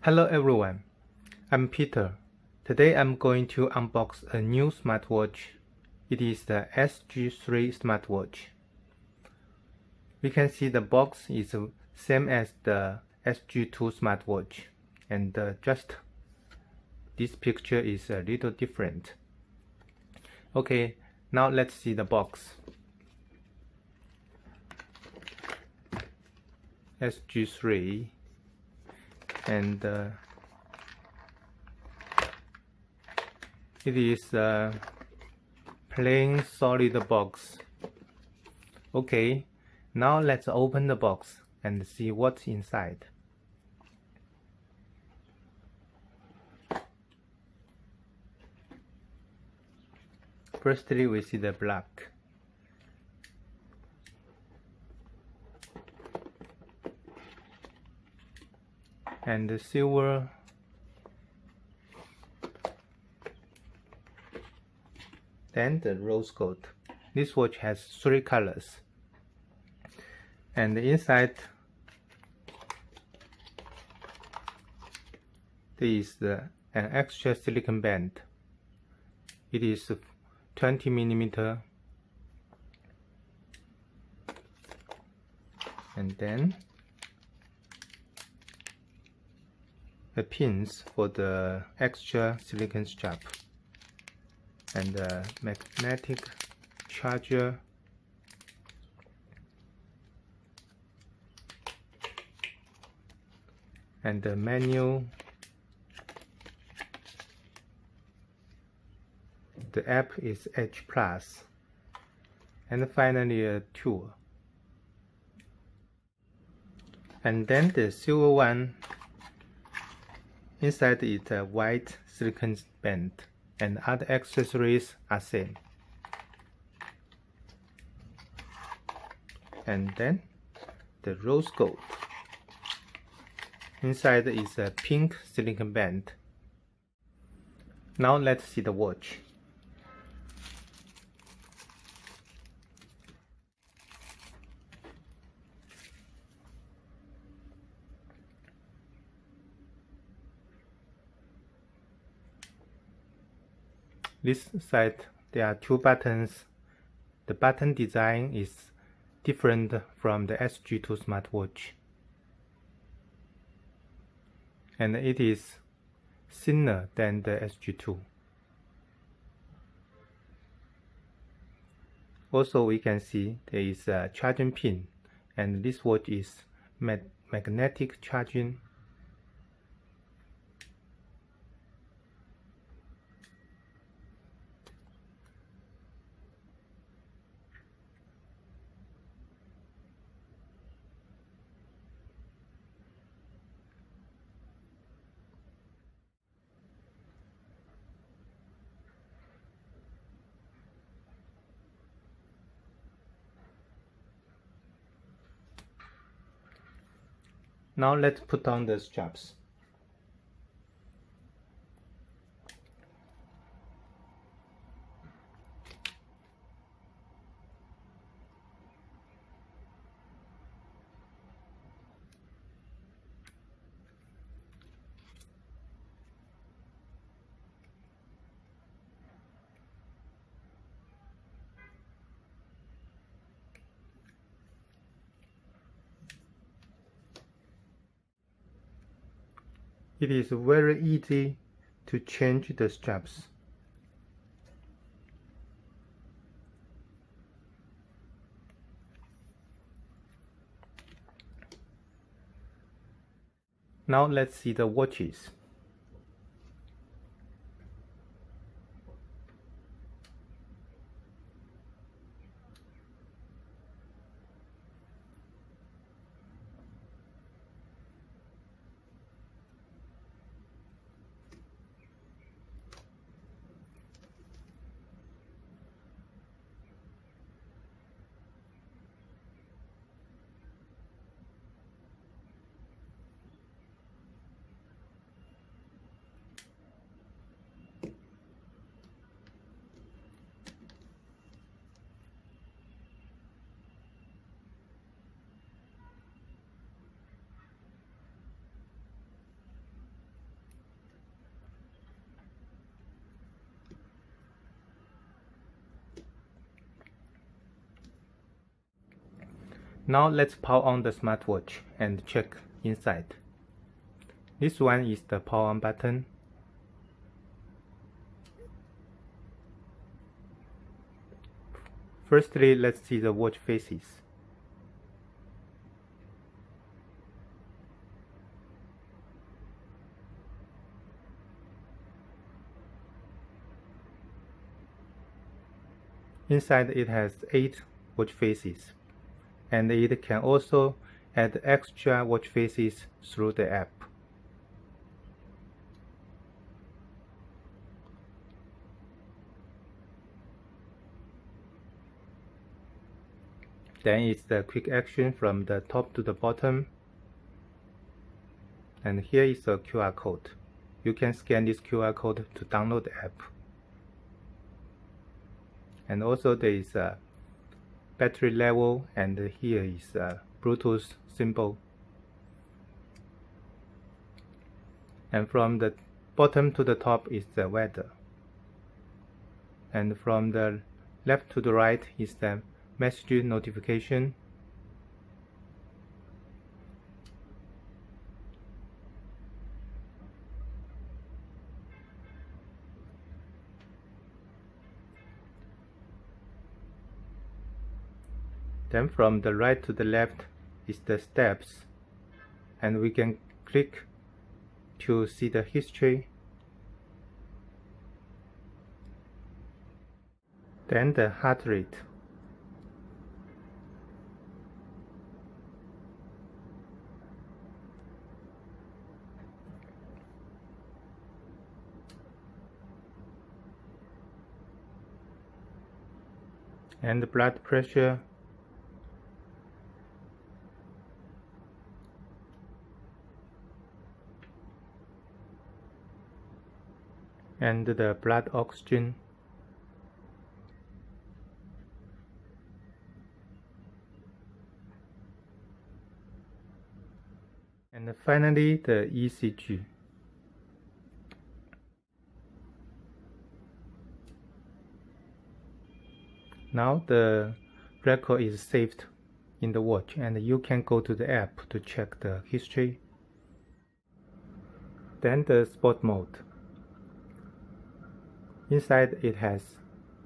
Hello everyone, I'm Peter. Today I'm going to unbox a new smartwatch. It is the SG3 Smartwatch. We can see the box is same as the SG2 Smartwatch, and just this picture is a little different. Okay, now let's see the box. SG3 and it is a plain solid box. Okay, now let's open the box and see what's inside. Firstly, we see the black. And the silver. Then the rose gold. This watch has 3 colors. And inside there is an extra silicone band. It is 20mm. And then the pins for the extra silicone strap, and the magnetic charger, and the menu. The app is H+, and finally a tool. And then the silver one, inside is a white silicone band, and other accessories are same. And then the rose gold. Inside is a pink silicone band. Now let's see the watch. This side there are 2 buttons. The button design is different from the SG2 Smartwatch, and it is thinner than the SG2. Also, we can see there is a charging pin, and this watch is magnetic charging. Now let's put on the straps. It is very easy to change the straps. Now let's see the watches. Now let's power on the smartwatch and check inside. This one is the power on button. Firstly, let's see the watch faces. Inside it has 8 watch faces, and it can also add extra watch faces through the app. Then it's the quick action from the top to the bottom. And here is a QR code. You can scan this QR code to download the app. And also there is a battery level, and here is a Bluetooth symbol. And from the bottom to the top is the weather. And from the left to the right is the message notification. Then from the right to the left is the steps, and we can click to see the history. Then the heart rate. And the blood pressure. And the blood oxygen. And finally the ECG. Now the record is saved in the watch, and you can go to the app to check the history. Then the sport mode. Inside it has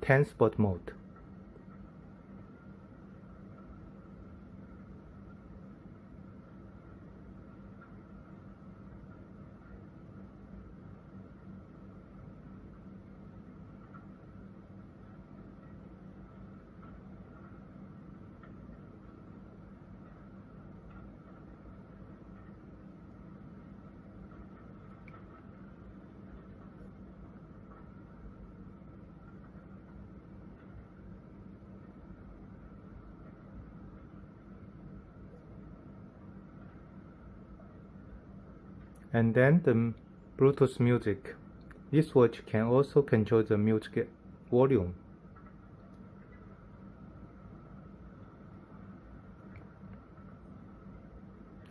10 sport mode. And then the Bluetooth music. This watch can also control the music volume.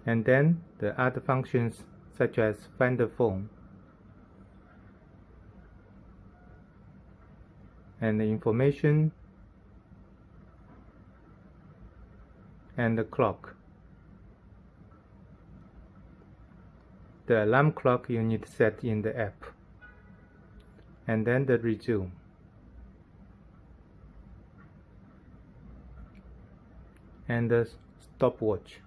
And then the other functions such as find the phone and the information and the clock. The alarm clock you need to set in the app. And then the resume. And the stopwatch.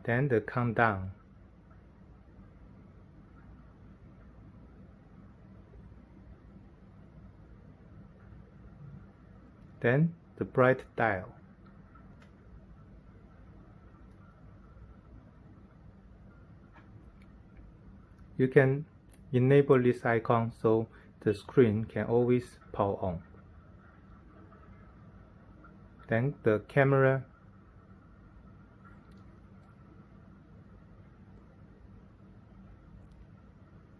Then the countdown. Then the bright dial. You can enable this icon so the screen can always power on. Then the camera.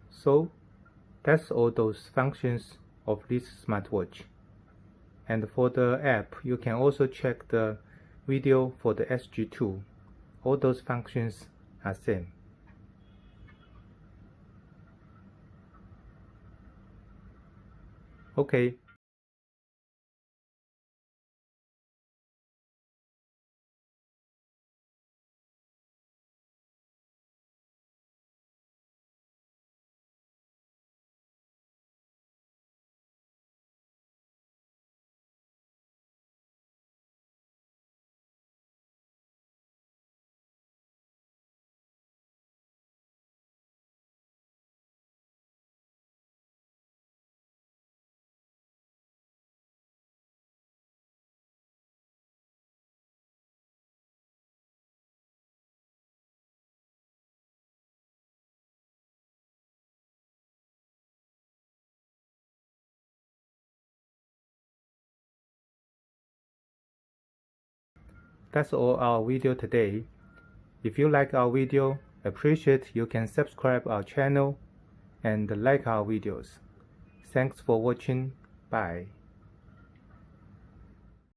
So that's all those functions of this smartwatch. And for the app, you can also check the video for the SG2. All those functions are same. Okay. That's all our video today. If you like our video, appreciate you can subscribe our channel and like our videos. Thanks for watching. Bye.